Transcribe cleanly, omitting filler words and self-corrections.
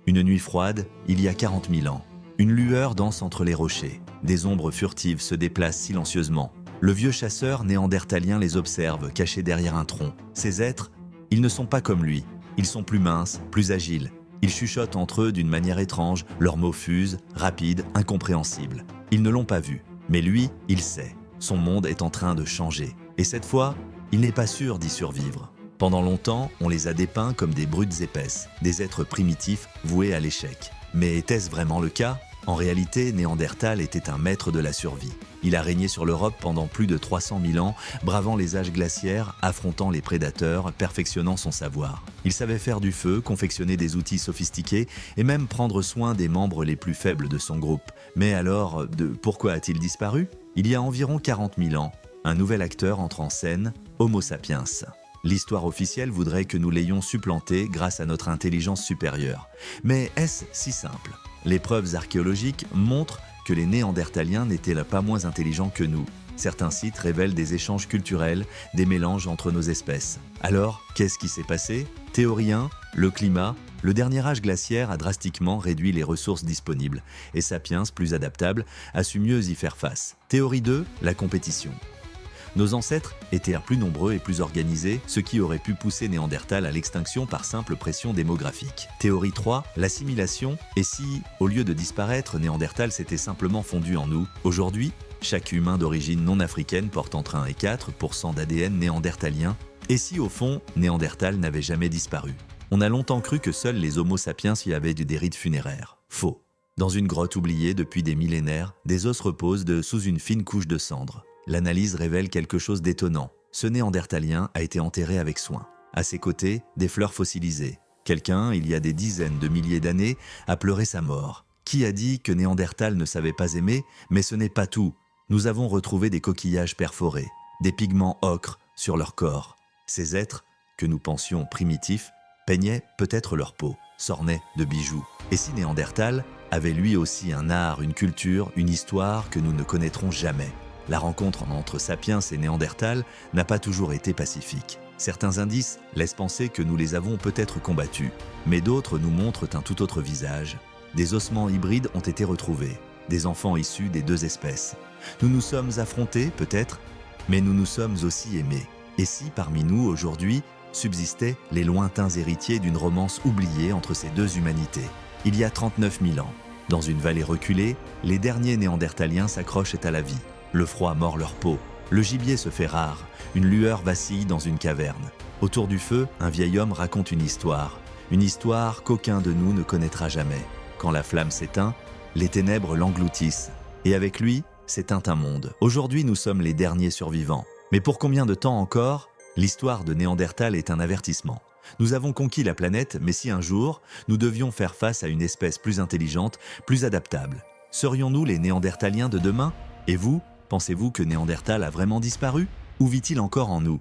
Une nuit froide, il y a 40 000 ans. Une lueur danse entre les rochers. Des ombres furtives se déplacent silencieusement. Le vieux chasseur néandertalien les observe, cachés derrière un tronc. Ces êtres, ils ne sont pas comme lui. Ils sont plus minces, plus agiles. Ils chuchotent entre eux d'une manière étrange, leurs mots fusent, rapides, incompréhensibles. Ils ne l'ont pas vu, mais lui, il sait. Son monde est en train de changer. Et cette fois, il n'est pas sûr d'y survivre. Pendant longtemps, on les a dépeints comme des brutes épaisses, des êtres primitifs voués à l'échec. Mais était-ce vraiment le cas ? En réalité, Néandertal était un maître de la survie. Il a régné sur l'Europe pendant plus de 300 000 ans, bravant les âges glaciaires, affrontant les prédateurs, perfectionnant son savoir. Il savait faire du feu, confectionner des outils sophistiqués et même prendre soin des membres les plus faibles de son groupe. Mais alors, pourquoi a-t-il disparu ? Il y a environ 40 000 ans, un nouvel acteur entre en scène, Homo sapiens. L'histoire officielle voudrait que nous l'ayons supplanté grâce à notre intelligence supérieure. Mais est-ce si simple ? Les preuves archéologiques montrent que les Néandertaliens n'étaient pas moins intelligents que nous. Certains sites révèlent des échanges culturels, des mélanges entre nos espèces. Alors, qu'est-ce qui s'est passé ? Théorie 1, le climat. Le dernier âge glaciaire a drastiquement réduit les ressources disponibles, et Sapiens, plus adaptable, a su mieux y faire face. Théorie 2, la compétition. Nos ancêtres étaient plus nombreux et plus organisés, ce qui aurait pu pousser Néandertal à l'extinction par simple pression démographique. Théorie 3, l'assimilation. Et si, au lieu de disparaître, Néandertal s'était simplement fondu en nous ? Aujourd'hui, chaque humain d'origine non africaine porte entre 1 et 4% d'ADN néandertalien. Et si, au fond, Néandertal n'avait jamais disparu ? On a longtemps cru que seuls les Homo sapiens y avaient des rites funéraires. Faux. Dans une grotte oubliée depuis des millénaires, des os reposent sous une fine couche de cendres. L'analyse révèle quelque chose d'étonnant. Ce néandertalien a été enterré avec soin. À ses côtés, des fleurs fossilisées. Quelqu'un, il y a des dizaines de milliers d'années, a pleuré sa mort. Qui a dit que Néandertal ne savait pas aimer ? Mais ce n'est pas tout. Nous avons retrouvé des coquillages perforés, des pigments ocre sur leur corps. Ces êtres, que nous pensions primitifs, peignaient peut-être leur peau, s'ornaient de bijoux. Et si Néandertal avait lui aussi un art, une culture, une histoire que nous ne connaîtrons jamais ? La rencontre entre Sapiens et Néandertal n'a pas toujours été pacifique. Certains indices laissent penser que nous les avons peut-être combattus, mais d'autres nous montrent un tout autre visage. Des ossements hybrides ont été retrouvés, des enfants issus des deux espèces. Nous nous sommes affrontés, peut-être, mais nous nous sommes aussi aimés. Et si, parmi nous, aujourd'hui, subsistaient les lointains héritiers d'une romance oubliée entre ces deux humanités ? Il y a 39 000 ans, dans une vallée reculée, les derniers Néandertaliens s'accrochent à la vie. Le froid mord leur peau, le gibier se fait rare, une lueur vacille dans une caverne. Autour du feu, un vieil homme raconte une histoire qu'aucun de nous ne connaîtra jamais. Quand la flamme s'éteint, les ténèbres l'engloutissent, et avec lui, s'éteint un monde. Aujourd'hui, nous sommes les derniers survivants. Mais pour combien de temps encore ? L'histoire de Néandertal est un avertissement. Nous avons conquis la planète, mais si un jour, nous devions faire face à une espèce plus intelligente, plus adaptable, serions-nous les Néandertaliens de demain ? Et vous ? Pensez-vous que Néandertal a vraiment disparu ? Ou vit-il encore en nous ?